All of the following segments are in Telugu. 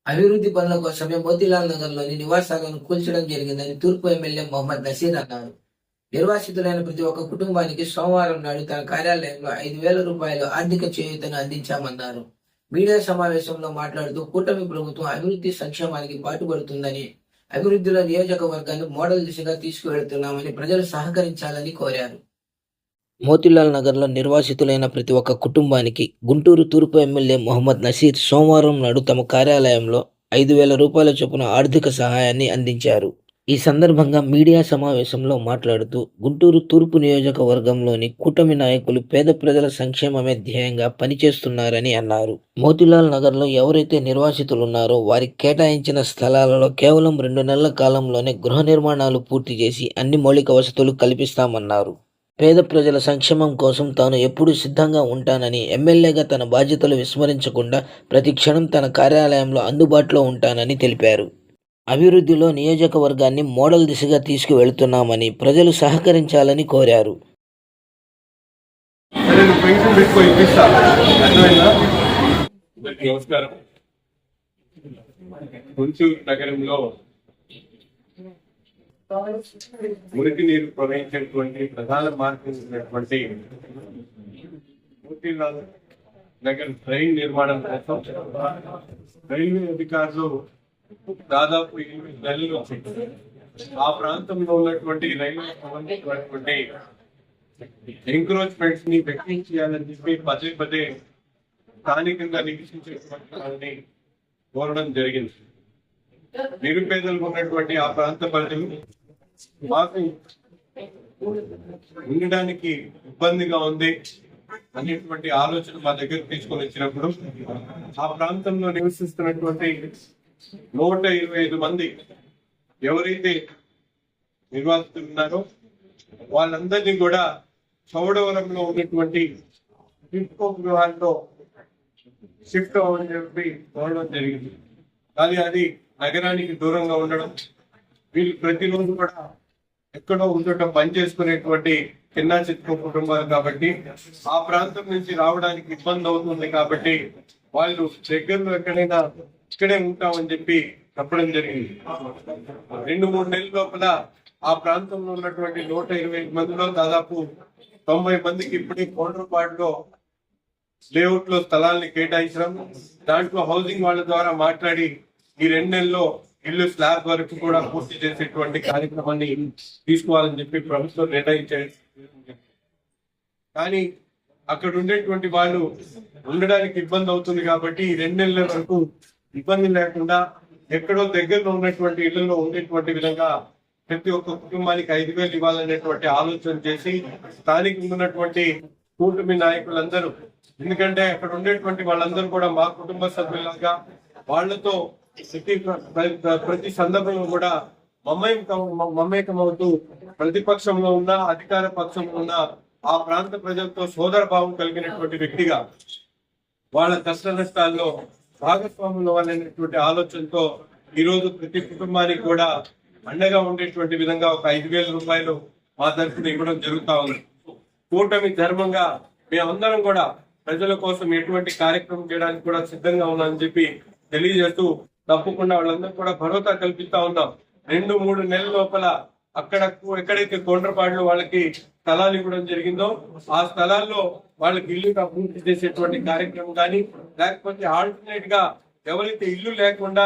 అభివృద్ధి పనుల కోసమే మోతీలాల్ నగర్లోని నివాసాలను కూల్చడం జరిగిందని తూర్పు ఎమ్మెల్యే మొహమ్మద్ నసీర్ అన్నారు. నిర్వాసితులైన ప్రతి ఒక్క కుటుంబానికి సోమవారం నాడు తన కార్యాలయంలో 5,000 రూపాయలు ఆర్థిక చేయూతను అందించామన్నారు. మీడియా సమావేశంలో మాట్లాడుతూ కూటమి ప్రభుత్వం అభివృద్ధి సంక్షేమానికి పాటుపడుతుందని, అభివృద్ధిలో నియోజకవర్గాన్ని మోడల్ దిశగా తీసుకువెళుతున్నామని ప్రజలు సహకరించాలని కోరారు. మోతీలాల్ నగర్లో నిర్వాసితులైన ప్రతి ఒక్క కుటుంబానికి గుంటూరు తూర్పు ఎమ్మెల్యే మొహమ్మద్ నసీర్ సోమవారం నాడు తమ కార్యాలయంలో 5,000 రూపాయల చొప్పున ఆర్థిక సహాయాన్ని అందించారు. ఈ సందర్భంగా మీడియా సమావేశంలో మాట్లాడుతూ గుంటూరు తూర్పు నియోజకవర్గంలోని కూటమి నాయకులు పేద ప్రజల సంక్షేమమే ధ్యేయంగా పనిచేస్తున్నారని అన్నారు. మోతీలాల్ నగర్లో ఎవరైతే నిర్వాసితులున్నారో వారికి కేటాయించిన స్థలాలలో కేవలం 2 నెలల కాలంలోనే గృహ నిర్మాణాలు పూర్తి చేసి అన్ని మౌలిక వసతులు కల్పిస్తామన్నారు. పేద ప్రజల సంక్షేమం కోసం తాను ఎప్పుడూ సిద్ధంగా ఉంటానని, ఎమ్మెల్యేగా తన బాధ్యతలు విస్మరించకుండా ప్రతి క్షణం తన కార్యాలయంలో అందుబాటులో ఉంటానని తెలిపారు. అభివృద్ధిలో నియోజకవర్గాన్ని మోడల్ దిశగా తీసుకువెళుతున్నామని ప్రజలు సహకరించాలని కోరారు. నమస్కారం. గుంటూరు నగరంలో మురికి నీరు ప్రవహించేటువంటి ప్రధాన మార్గం ఉన్నటువంటి మోతీలాల్ నగర్ డ్రైన్ నిర్మాణం కోసం రైల్వే అధికారులు దాదాపు 8 నెలలు ఆ ప్రాంతంలో ఉన్నటువంటి రైల్వే సంబంధించినటువంటి ఎంక్రోచ్మెంట్స్ ని వ్యక్తం చేయాలని చెప్పి పదే పదే స్థానికంగా నివసించేటువంటి వాళ్ళని కోరడం జరిగింది. నిరుపేదలు ఉన్నటువంటి ఆ ప్రాంత ప్రజలు మాకు ఉండడానికి ఇబ్బందిగా ఉంది అనేటువంటి ఆలోచన మా దగ్గర తీసుకొని వచ్చినప్పుడు ఆ ప్రాంతంలో నివసిస్తున్నటువంటి 125 మంది ఎవరైతే నిర్వాసితులు ఉన్నారో వాళ్ళందరినీ కూడా చౌడవరంలో ఉన్నటువంటి గృహాల్లో షిఫ్ట్ అవ్వని చెప్పి కోరడం జరిగింది. కానీ అది నగరానికి దూరంగా ఉండడం, వీళ్ళు ప్రతిరోజు కూడా ఎక్కడో ఉండటం పని చేసుకునేటువంటి చిన్న చిత్త కుటుంబాలు కాబట్టి ఆ ప్రాంతం నుంచి రావడానికి ఇబ్బంది అవుతుంది. కాబట్టి వాళ్ళు దగ్గరలో ఎక్కడైనా ఇక్కడే ఉంటామని చెప్పి చెప్పడం జరిగింది. 2-3 నెలల లోపల ఆ ప్రాంతంలో ఉన్నటువంటి 125 మందిలో దాదాపు 90 మందికి ఇప్పటికీ కోట్రపాడులో లేఅవుట్ లో స్థలాల్ని కేటాయించడం, దాంట్లో హౌసింగ్ వాళ్ళ ద్వారా మాట్లాడి ఈ 2 నెలల్లో ఇల్లు స్లాబ్ వరకు కూడా పూర్తి చేసేటువంటి కార్యక్రమాన్ని తీసుకోవాలని చెప్పి ప్రభుత్వం నిర్ణయించారు. కానీ అక్కడ ఉండేటువంటి వాళ్ళు ఉండడానికి ఇబ్బంది అవుతుంది కాబట్టి ఈ 2 నెలల వరకు ఇబ్బంది లేకుండా ఎక్కడో దగ్గరలో ఉన్నటువంటి ఇళ్లలో ఉండేటువంటి విధంగా ప్రతి ఒక్క కుటుంబానికి 5,000 ఇవ్వాలనేటువంటి ఆలోచన చేసి స్థానికంగా ఉన్నటువంటి కూటమి నాయకులందరూ, ఎందుకంటే అక్కడ ఉండేటువంటి వాళ్ళందరూ కూడా మా కుటుంబ సభ్యులాగా వాళ్లతో ప్రతి సందర్భంలో కూడా మమేకమవుతూ ప్రతిపక్షంలో ఉన్న అధికార పక్షంలో ఉన్న ఆ ప్రాంత ప్రజలతో సోదర భావం కలిగినటువంటి వ్యక్తిగా వాళ్ళ కష్ట నష్టాల్లో భాగస్వాములు అనేటువంటి ఆలోచనతో ఈరోజు ప్రతి కుటుంబానికి కూడా అండగా ఉండేటువంటి విధంగా ఒక 5,000 రూపాయలు మా తరఫున ఇవ్వడం జరుగుతా ఉంది. కూటమి ధర్మంగా మేమందరం కూడా ప్రజల కోసం ఎటువంటి కార్యక్రమం చేయడానికి కూడా సిద్ధంగా ఉన్నామని చెప్పి తెలియజేస్తూ తప్పకుండా వాళ్ళందరూ కూడా భరోసా కల్పిస్తా ఉన్నాం. 2-3 నెలల లోపల అక్కడ ఎక్కడైతే కొండ్రపాడులో వాళ్ళకి స్థలాలు ఇవ్వడం జరిగిందో ఆ స్థలాల్లో వాళ్ళకి ఇల్లు పూర్తి చేసేటువంటి కార్యక్రమం కానీ, లేకపోతే ఆల్టర్నేట్ గా ఎవరైతే ఇల్లు లేకుండా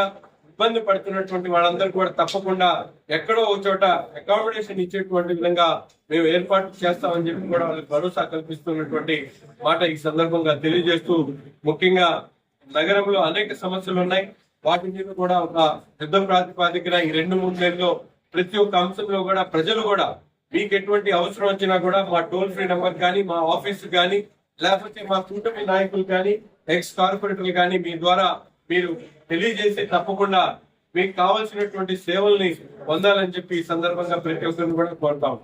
ఇబ్బంది పడుతున్నటువంటి వాళ్ళందరూ కూడా తప్పకుండా ఎక్కడో ఒక చోట అకామిడేషన్ ఇచ్చేటువంటి విధంగా మేము ఏర్పాటు చేస్తామని చెప్పి కూడా వాళ్ళకి భరోసా కల్పిస్తున్నటువంటి మాట ఈ సందర్భంగా తెలియజేస్తూ, ముఖ్యంగా నగరంలో అనేక సమస్యలు ఉన్నాయి. వాటి మీద కూడా ఒక యుద్ధ ప్రాతిపాదికన ఈ 2-3 నెలల్లో ప్రతి ఒక్క అంశంలో కూడా ప్రజలు కూడా మీకు ఎటువంటి అవసరం వచ్చినా కూడా మా టోల్ ఫ్రీ నెంబర్ కానీ, మా ఆఫీస్ కానీ, లేకపోతే మా కూటమి నాయకులు కానీ, ఎక్స్ కార్పొరేటర్లు కానీ మీ ద్వారా మీరు తెలియజేసి తప్పకుండా మీకు కావాల్సినటువంటి సేవల్ని పొందాలని చెప్పి ఈ సందర్భంగా ప్రతి ఒక్కరిని కూడా కోరుతాం.